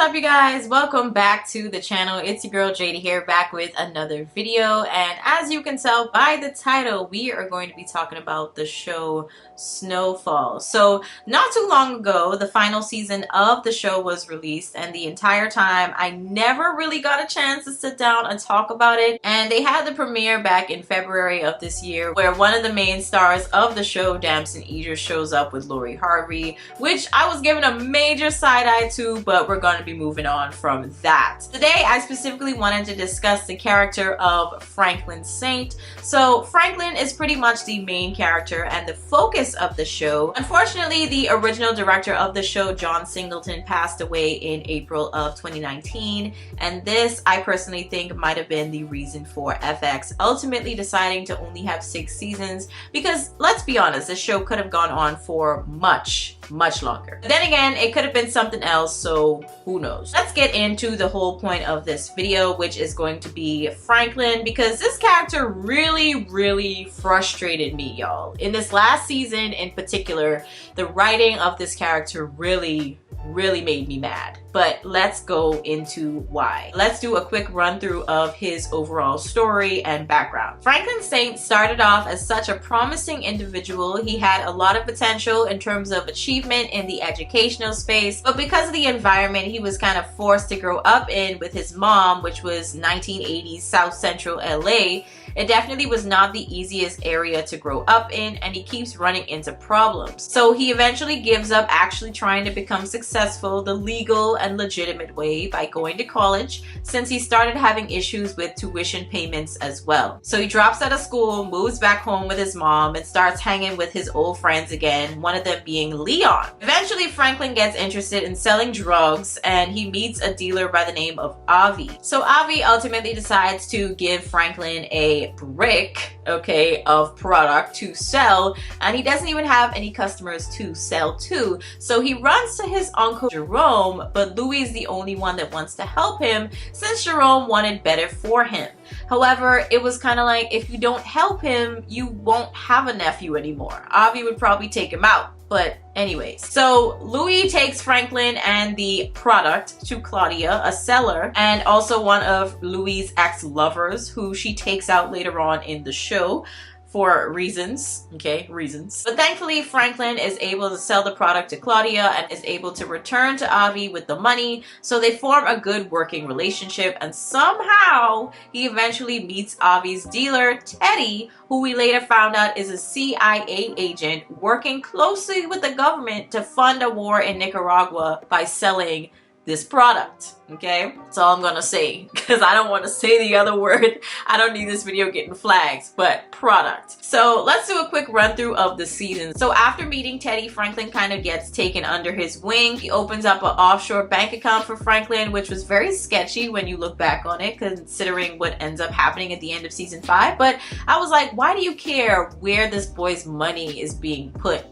up, you guys? Welcome back to the channel. It's your girl JD here, back with another video. And as you can tell by the title, we are going to be talking about the show Snowfall. So not too long ago, the final season of the show was released, and the entire time I never really got a chance to sit down and talk about it. And they had the premiere back in February of this year, where one of the main stars of the show, Damson Idris, shows up with Lori Harvey, which I was given a major side eye to, but we're going to be moving on from that. Today I specifically wanted to discuss the character of Franklin Saint. So Franklin is pretty much the main character and the focus of the show. Unfortunately, the original director of the show, John Singleton, passed away in April of 2019, and this I personally think might have been the reason for FX ultimately deciding to only have 6 seasons, because let's be honest, this show could have gone on for much longer. But then again, it could have been something else, so who knows. Let's get into the whole point of this video, which is going to be Franklin, because this character really frustrated me, y'all. In this last season in particular, the writing of this character really made me mad. But let's go into why. Let's do a quick run through of his overall story and background. Franklin Saint started off as such a promising individual. He had a lot of potential in terms of achievement in the educational space, but because of the environment he was kind of forced to grow up in with his mom, which was 1980s South Central LA, it definitely was not the easiest area to grow up in, and he keeps running into problems. So he eventually gives up actually trying to become successful the legal and legitimate way by going to college, since he started having issues with tuition payments as well. So he drops out of school, moves back home with his mom, and starts hanging with his old friends again, one of them being Leon. Eventually, Franklin gets interested in selling drugs, and he meets a dealer by the name of Avi. So Avi ultimately decides to give Franklin a brick, okay, of product to sell, and he doesn't even have any customers to sell to. So he runs to his uncle Jerome, but Louis is the only one that wants to help him, since Jerome wanted better for him. However, it was kind of like, if you don't help him, you won't have a nephew anymore. Avi would probably take him out. But anyways, so Louis takes Franklin and the product to Claudia, a seller, and also one of Louis' ex-lovers, who she takes out later on in the show for reasons, okay, reasons. But thankfully, Franklin is able to sell the product to Claudia and is able to return to Avi with the money, so they form a good working relationship, and somehow he eventually meets Avi's dealer, Teddy, who we later found out is a CIA agent working closely with the government to fund a war in Nicaragua by selling this product. Okay, that's all I'm gonna say, because I don't want to say the other word. I don't need this video getting flags, but product. So let's do a quick run through of the season. So after meeting Teddy, Franklin kind of gets taken under his wing. He opens up an offshore bank account for Franklin, which was very sketchy when you look back on it, considering what ends up happening at the end of season 5. But I was like, why do you care where this boy's money is being put?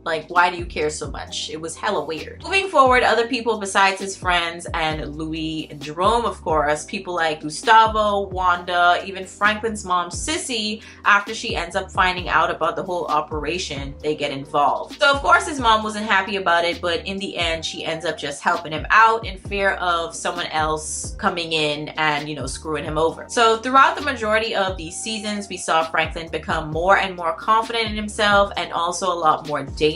Like, why do you care so much? It was hella weird. Moving forward, other people besides his friends and Louis and Jerome, of course, people like Gustavo, Wanda, even Franklin's mom, Sissy, after she ends up finding out about the whole operation, they get involved. So of course his mom wasn't happy about it, but in the end, she ends up just helping him out in fear of someone else coming in and, you know, screwing him over. So throughout the majority of these seasons, we saw Franklin become more and more confident in himself, and also a lot more dangerous.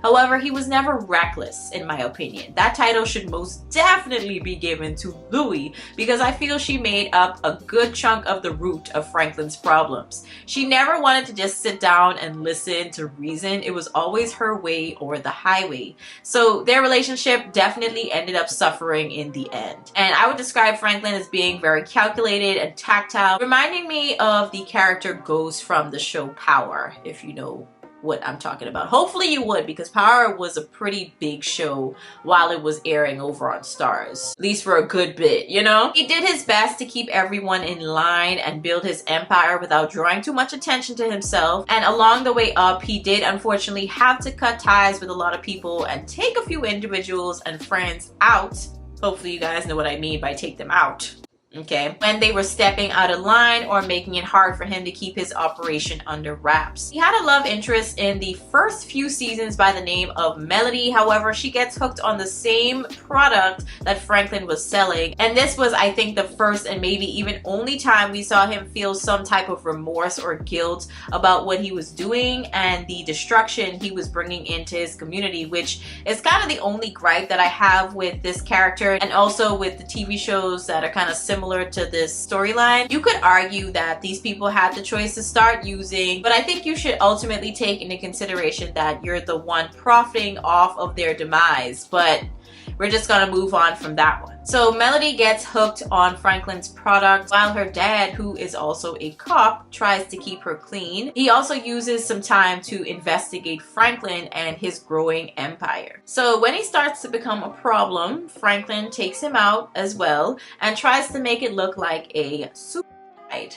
However, he was never reckless, in my opinion. That title should most definitely be given to Louis, because I feel she made up a good chunk of the root of Franklin's problems. She never wanted to just sit down and listen to reason. It was always her way or the highway. So their relationship definitely ended up suffering in the end. And I would describe Franklin as being very calculated and tactile, reminding me of the character Ghost from the show Power, if you know what I'm talking about. Hopefully you would, because Power was a pretty big show while it was airing over on Stars, at least for a good bit, you know? He did his best to keep everyone in line and build his empire without drawing too much attention to himself, and along the way up, he did unfortunately have to cut ties with a lot of people and take a few individuals and friends out. Hopefully you guys know what I mean by take them out. okay, when they were stepping out of line or making it hard for him to keep his operation under wraps. He had a love interest in the first few seasons by the name of Melody. However, she gets hooked on the same product that Franklin was selling, and this was, I think, the first and maybe even only time we saw him feel some type of remorse or guilt about what he was doing and the destruction he was bringing into his community, which is kind of the only gripe that I have with this character, and also with the TV shows that are kind of similar to this storyline. You could argue that these people had the choice to start using, but I think you should ultimately take into consideration that you're the one profiting off of their demise. But we're just gonna move on from that one. So Melody gets hooked on Franklin's product while her dad, who is also a cop, tries to keep her clean. He also uses some time to investigate Franklin and his growing empire. So when he starts to become a problem, Franklin takes him out as well and tries to make it look like a suicide.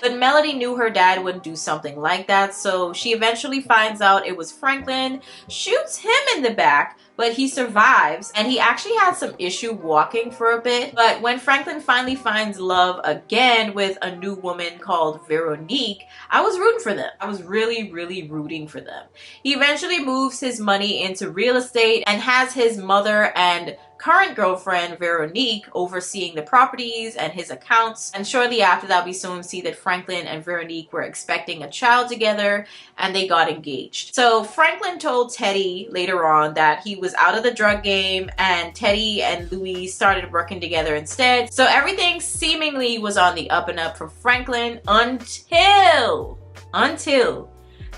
But Melody knew her dad wouldn't do something like that, so she eventually finds out it was Franklin, shoots him in the back, but he survives, and he actually had some issue walking for a bit. But when Franklin finally finds love again with a new woman called Veronique, I was rooting for them. I was really, really rooting for them. He eventually moves his money into real estate and has his mother and current girlfriend Veronique overseeing the properties and his accounts. And shortly after that, we soon see that Franklin and Veronique were expecting a child together, and they got engaged. So Franklin told Teddy later on that he was out of the drug game, and Teddy and Louis started working together instead. So everything seemingly was on the up and up for Franklin until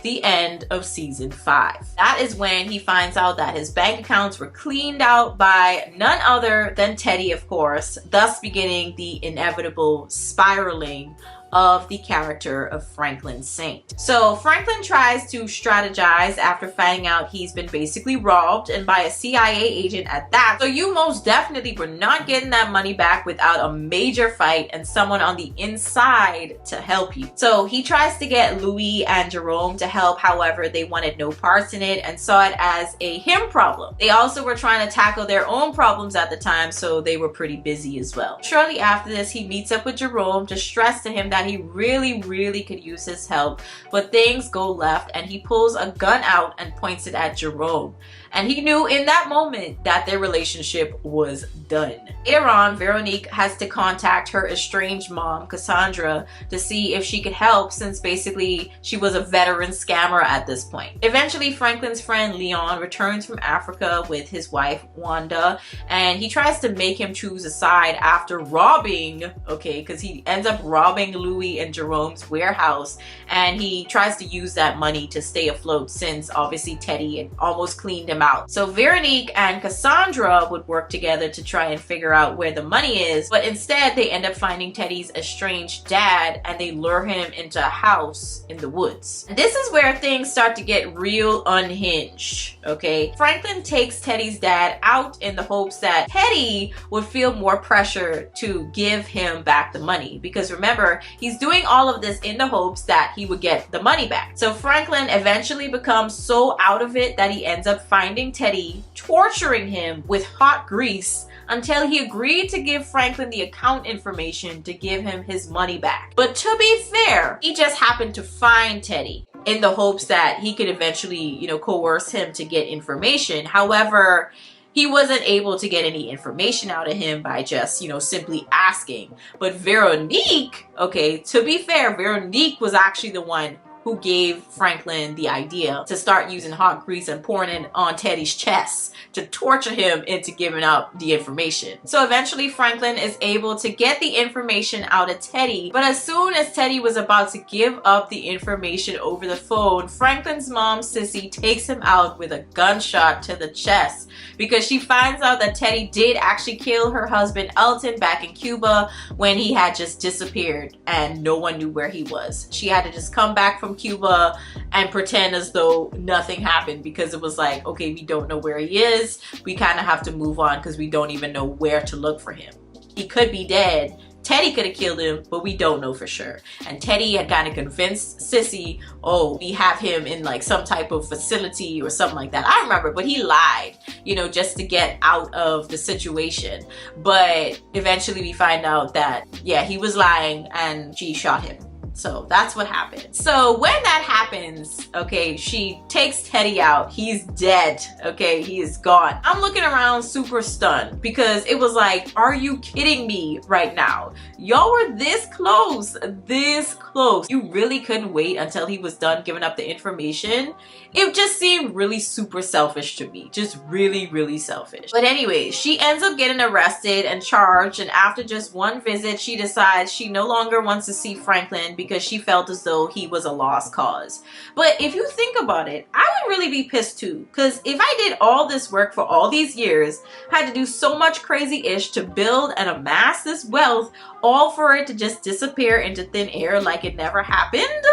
the end of season 5. That is when he finds out that his bank accounts were cleaned out by none other than Teddy, of course, thus beginning the inevitable spiraling of the character of Franklin Saint. So Franklin tries to strategize after finding out he's been basically robbed, and by a CIA agent at that. So you most definitely were not getting that money back without a major fight and someone on the inside to help you. So he tries to get Louis and Jerome to help. However, they wanted no parts in it and saw it as a him problem. They also were trying to tackle their own problems at the time, so they were pretty busy as well. Shortly after this, he meets up with Jerome to stress to him that he really could use his help, but things go left and he pulls a gun out and points it at Jerome. And he knew in that moment that their relationship was done. Later on, Veronique has to contact her estranged mom, Cassandra, to see if she could help, since basically she was a veteran scammer at this point. Eventually, Franklin's friend Leon returns from Africa with his wife, Wanda, and he tries to make him choose a side after robbing, okay, because he ends up robbing Louis and Jerome's warehouse, and he tries to use that money to stay afloat, since obviously Teddy had almost cleaned him out. So Veronique and Cassandra would work together to try and figure out where the money is, but instead they end up finding Teddy's estranged dad, and they lure him into a house in the woods. And this is where things start to get real unhinged, okay? Franklin takes Teddy's dad out in the hopes that Teddy would feel more pressure to give him back the money, because remember, he's doing all of this in the hopes that he would get the money back. So Franklin eventually becomes so out of it that he ends up finding Teddy, torturing him with hot grease until he agreed to give Franklin the account information to give him his money back. But to be fair, he just happened to find Teddy in the hopes that he could eventually, coerce him to get information. However, he wasn't able to get any information out of him by just, simply asking. But Veronique, okay, to be fair, Veronique was actually the one who gave Franklin the idea to start using hot grease and pouring it on Teddy's chest to torture him into giving up the information. So eventually Franklin is able to get the information out of Teddy, but as soon as Teddy was about to give up the information over the phone, Franklin's mom, Sissy, takes him out with a gunshot to the chest, because she finds out that Teddy did actually kill her husband Elton back in Cuba when he had just disappeared and no one knew where he was. She had to just come back from Cuba and pretend as though nothing happened, because it was like, okay, we don't know where he is. We kind of have to move on because we don't even know where to look for him. He could be dead. Teddy could have killed him, but we don't know for sure. And Teddy had kind of convinced Sissy, oh, we have him in like some type of facility or something like that. I don't remember, but he lied, you know, just to get out of the situation. But eventually we find out that, yeah, he was lying and she shot him. So that's what happened. So when that happens, okay, she takes Teddy out. He's dead, okay? He is gone. I'm looking around super stunned because it was like, are you kidding me right now? Y'all were this close, this close. You really couldn't wait until he was done giving up the information. It just seemed really super selfish to me. Just really, really selfish. But anyways, she ends up getting arrested and charged, and after just one visit, she decides she no longer wants to see Franklin because she felt as though he was a lost cause. But if you think about it, I would really be pissed too, because if I did all this work for all these years, had to do so much crazy-ish to build and amass this wealth, all for it to just disappear into thin air like it never happened,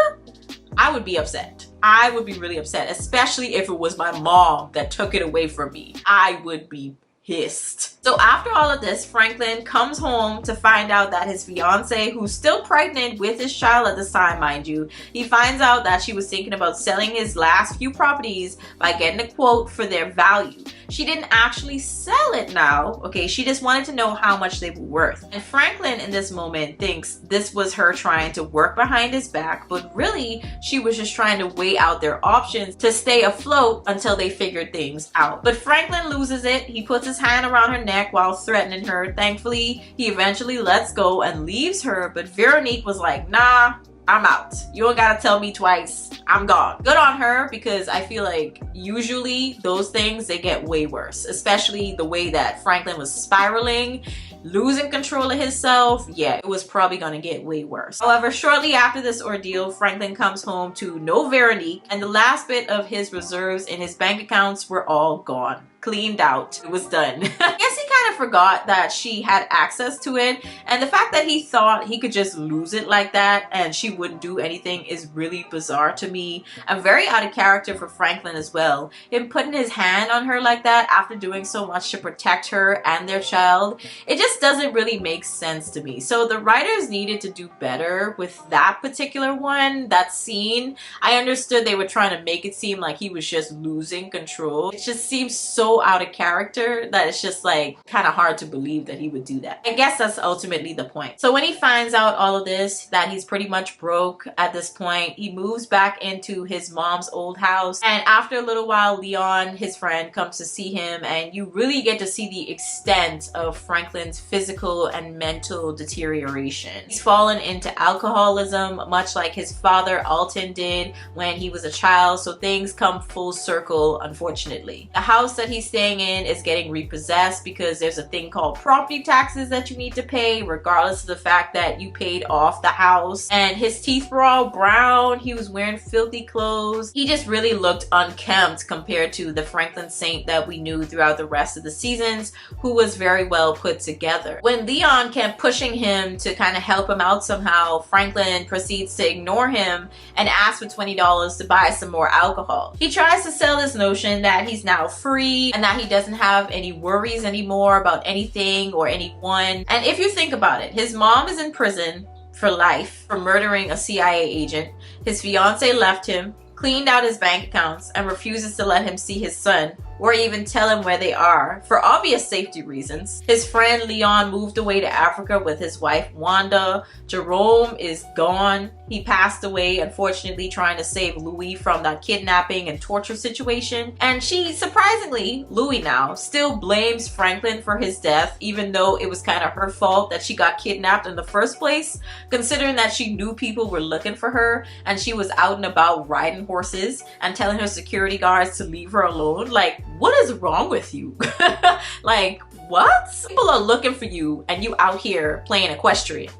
I would be upset. I would be really upset, especially if it was my mom that took it away from me. I would be pissed. So after all of this, Franklin comes home to find out that his fiance, who's still pregnant with his child at this time, mind you, he finds out that she was thinking about selling his last few properties by getting a quote for their value. She didn't actually sell it now, okay? She just wanted to know how much they were worth. And Franklin in this moment thinks this was her trying to work behind his back, but really she was just trying to weigh out their options to stay afloat until they figured things out. But Franklin loses it. He puts his hand around her neck while threatening her. Thankfully, he eventually lets go and leaves her, but Veronique was like, nah, I'm out. You don't gotta tell me twice. I'm gone. Good on her, because I feel like usually those things, they get way worse, especially the way that Franklin was spiraling, losing control of himself. Yeah, it was probably gonna get way worse. However, shortly after this ordeal, Franklin comes home to no Veronique, and the last bit of his reserves in his bank accounts were all gone. Cleaned out. It was done. I guess he kind of forgot that she had access to it, and the fact that he thought he could just lose it like that and she wouldn't do anything is really bizarre to me, and very out of character for Franklin as well. Him putting his hand on her like that after doing so much to protect her and their child, it just doesn't really make sense to me. So the writers needed to do better with that particular one, that scene. I understood they were trying to make it seem like he was just losing control. It just seems so out of character that it's just like kind of hard to believe that he would do that. I guess that's ultimately the point. So when he finds out all of this, that he's pretty much broke at this point, he moves back into his mom's old house, and after a little while, Leon, his friend, comes to see him, and you really get to see the extent of Franklin's physical and mental deterioration. He's fallen into alcoholism, much like his father Alton did when he was a child, so things come full circle, unfortunately. The house that he's staying in is getting repossessed because there's a thing called property taxes that you need to pay regardless of the fact that you paid off the house. And his teeth were all brown. He was wearing filthy clothes. He just really looked unkempt compared to the Franklin Saint that we knew throughout the rest of the seasons, who was very well put together. When Leon kept pushing him to kind of help him out somehow, Franklin proceeds to ignore him and asks for $20 to buy some more alcohol. He tries to sell this notion that he's now free and that he doesn't have any worries anymore about anything or anyone. And if you think about it, his mom is in prison for life for murdering a CIA agent. His fiance left him, cleaned out his bank accounts, and refuses to let him see his son or even tell him where they are for obvious safety reasons. His friend Leon moved away to Africa with his wife Wanda. Jerome is gone. He passed away, unfortunately, trying to save Louis from that kidnapping and torture situation. And she, surprisingly, Louis now, still blames Franklin for his death, even though it was kind of her fault that she got kidnapped in the first place, considering that she knew people were looking for her and she was out and about riding horses and telling her security guards to leave her alone. Like, what is wrong with you? Like, what? People are looking for you and you out here playing equestrian.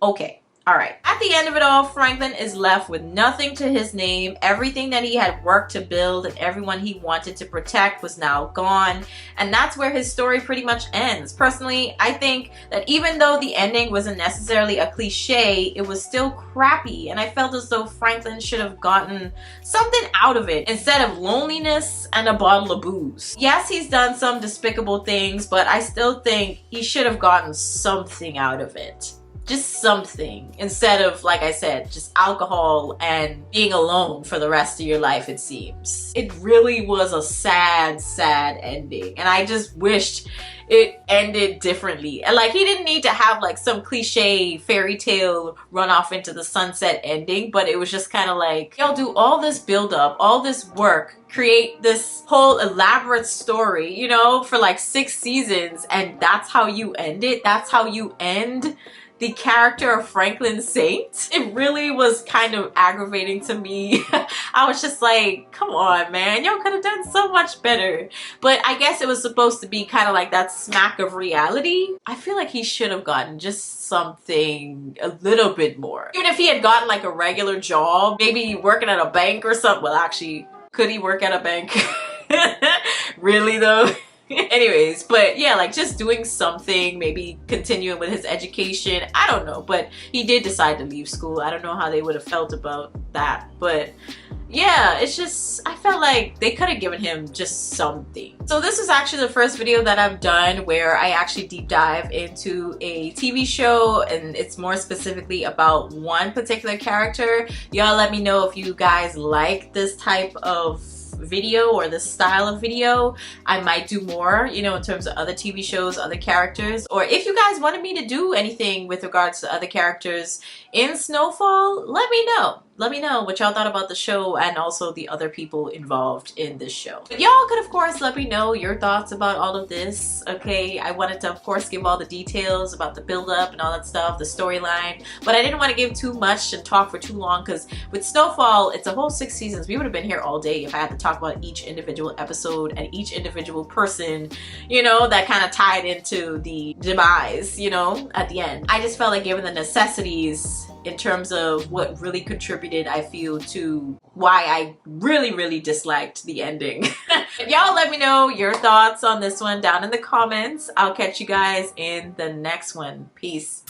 Okay. All right. At the end of it all, Franklin is left with nothing to his name. Everything that he had worked to build and everyone he wanted to protect was now gone. And that's where his story pretty much ends. Personally, I think that even though the ending wasn't necessarily a cliche, it was still crappy. And I felt as though Franklin should have gotten something out of it instead of loneliness and a bottle of booze. Yes, he's done some despicable things, but I still think he should have gotten something out of it. just something instead of, like I said, just alcohol and being alone for the rest of your life, it seems. It really was a sad, sad ending, and I just wished it ended differently. And like, he didn't need to have like some cliche fairy tale run off into the sunset ending, but it was just kind of like, yo, do all this build up, all this work, create this whole elaborate story, you know, for like 6 seasons, and that's how you end it? That's how you end the character of Franklin Saint? It really was kind of aggravating to me. I was just like, come on, man, y'all could have done so much better. But I guess it was supposed to be kind of like that smack of reality. I feel like he should have gotten just something a little bit more. Even if he had gotten like a regular job, maybe working at a bank or something. Well, actually, could he work at a bank? Really though? Anyways, but yeah, like just doing something, maybe continuing with his education. I don't know, but he did decide to leave school. I don't know how they would have felt about that, but yeah, it's just, I felt like they could have given him just something. So this is actually the first video that I've done where I actually deep dive into a TV show, and it's more specifically about one particular character. Y'all let me know if you guys like this type of video or this style of video. I might do more, you know, in terms of other TV shows, other characters, or if you guys wanted me to do anything with regards to other characters in Snowfall, let me know. Let me know what y'all thought about the show and also the other people involved in this show. But y'all could, of course, let me know your thoughts about all of this, okay? I wanted to, of course, give all the details about the build-up and all that stuff, the storyline, but I didn't want to give too much and talk for too long, because with Snowfall, it's a whole 6 seasons. We would have been here all day if I had to talk about each individual episode and each individual person, you know, that kind of tied into the demise, you know, at the end. I just felt like, given the necessities in terms of what really contributed, I feel, to why I really disliked the ending. Y'all let me know your thoughts on this one down in the comments. I'll catch you guys in the next one. Peace.